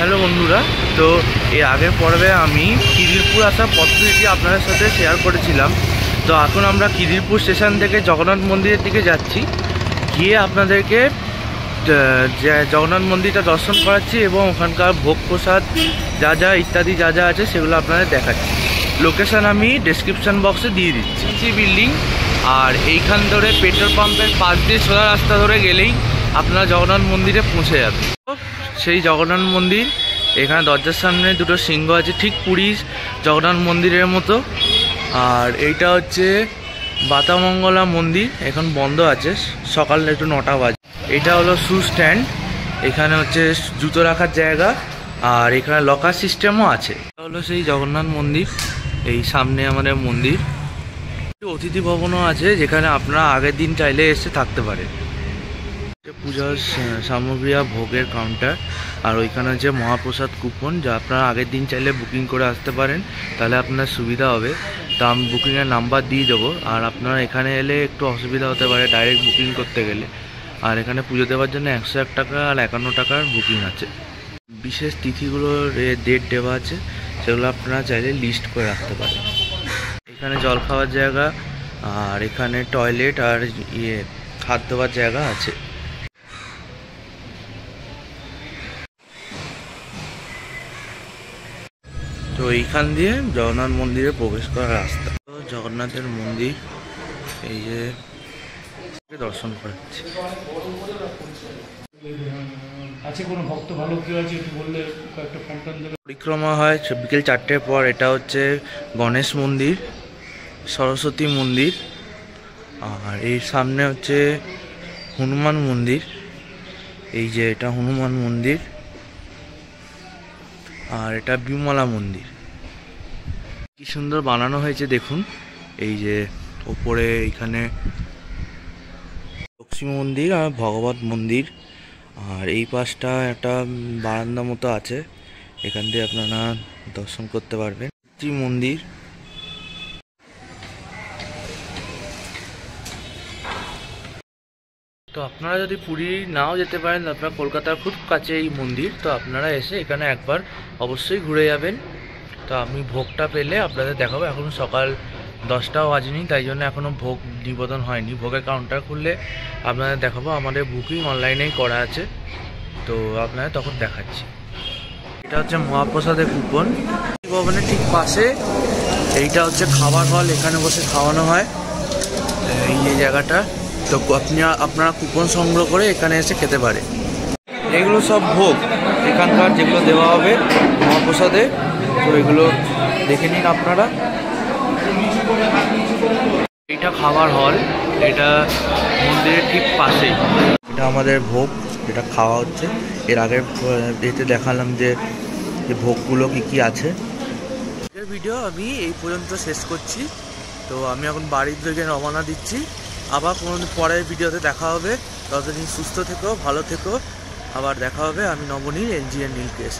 Hello বন্ধুরা, তো এর আগের পর্বে আমি খিদিরপুর আসার পদ্ধতিটি আপনাদের সাথে শেয়ার করেছিলাম। তো এখন আমরা খিদিরপুর স্টেশন থেকে জগন্নাথ মন্দিরের দিকে যাচ্ছি। গিয়ে আপনাদেরকে জগন্নাথ মন্দিরটা দর্শন করাচ্ছি এবং ওখানকার ভোগ প্রসাদ যা যা ইত্যাদি যা যা আছে সেগুলো আপনাদের দেখাচ্ছি। লোকেশান আমি ডেসক্রিপশান বক্সে দিয়ে দিচ্ছি। বিল্ডিং আর এইখান ধরে পেট্রোল পাম্পের পাশ দিয়ে সোজা রাস্তা ধরে গেলেই আপনারা জগন্নাথ মন্দিরে পৌঁছে যাবে। সেই জগন্নাথ মন্দির, এখানে দরজার সামনে দুটো সিংহ আছে, ঠিক পুরীর জগন্নাথ মন্দিরের মতো। আর এইটা হচ্ছে বাতামঙ্গলা মন্দির, এখন বন্ধ আছে, সকাল একটু 9টা বাজে। এটা হলো শু স্ট্যান্ড, এখানে হচ্ছে জুতো রাখার জায়গা, আর এখানে লকার সিস্টেমও আছে। এটা হলো সেই জগন্নাথ মন্দির, এই সামনে আমাদের মন্দির। অতিথি ভবনও আছে, যেখানে আপনারা আগের দিন চাইলে এসে থাকতে পারে। পূজার সামগ্রী আর ভোগের কাউন্টার, আর ওইখানে হচ্ছে মহাপ্রসাদ কুপন, যা আপনারা আগের দিন চাইলে বুকিং করে আসতে পারেন, তাহলে আপনার সুবিধা হবে। তা আমি বুকিংয়ের নাম্বার দিয়ে দেবো, আর আপনারা এখানে এলে একটু অসুবিধা হতে পারে ডাইরেক্ট বুকিং করতে গেলে। আর এখানে পুজো দেওয়ার জন্য 101 টাকা আর 51 টাকার বুকিং আছে। বিশেষ তিথিগুলোর ডেট দেওয়া আছে, সেগুলো আপনারা চাইলে লিস্ট করে রাখতে পারেন। এখানে জল খাওয়ার জায়গা, আর এখানে টয়লেট আর হাত ধোয়ার জায়গা আছে। তো এইখান দিয়ে জগন্নাথ মন্দিরে প্রবেশ করার রাস্তা। তো জগন্নাথের মন্দির, এই যে দর্শন করাচ্ছি। পরিক্রমা হয় বিকেল 4টের পর। এটা হচ্ছে গণেশ মন্দির, সরস্বতী মন্দির, আর এর সামনে হচ্ছে হনুমান মন্দির। এই যে এটা হনুমান মন্দির, আর এটা বিমলা মন্দির। কি সুন্দর বানানো হয়েছে দেখুন। এই যে ওপরে এখানে লক্ষ্মী মন্দির আর ভগবত মন্দির, আর এই পাশটা একটা বারান্দা মতো আছে, এখান দিয়ে আপনারা দর্শন করতে পারবেন। মন্দির, তো আপনারা যদি পুরী নাও যেতে পারেন, আপনারা কলকাতার খুব কাছে এই মন্দির, তো আপনারা এসে এখানে একবার অবশ্যই ঘুরে যাবেন। তো আমি ভোগটা পেলে আপনাদের দেখাবো। এখন সকাল 10টাও বাজেনি, তাই জন্য এখনও ভোগ নিবেদন হয়নি। ভোগের কাউন্টার খুললে আপনাদের দেখাবো। আমাদের বুকিং অনলাইনেই করা আছে, তো আপনাদের তখন দেখাচ্ছি। এটা হচ্ছে মহাপ্রসাদের কুপন, ভবনের ঠিক পাশে। এইটা হচ্ছে খাবার হল, এখানে বসে খাওয়ানো হয় এই যে জায়গাটা। তো আপনারা কুপন সংগ্রহ করে এখানে এসে খেতে পারে। এগুলো সব ভোগ এখানকার যেগুলো দেওয়া হবে মহাপ্রসাদে, তো এগুলো দেখে নিন আপনারা। এটা খাবার হল, এটা মন্দিরের ঠিক পাশেই। এটা আমাদের ভোগ, এটা খাওয়া হচ্ছে। এর আগের এতে দেখালাম যে ভোগগুলো কি আছে। এর ভিডিও আমি এই পর্যন্ত শেষ করছি। তো আমি এখন বাড়ির দিকে রওনা দিচ্ছি। আবার কোনো পরের ভিডিওতে দেখা হবে। ততদিন সুস্থ থেকো, ভালো থেকো। আবার দেখা হবে। আমি নবনীল, NGN নীলকেশ।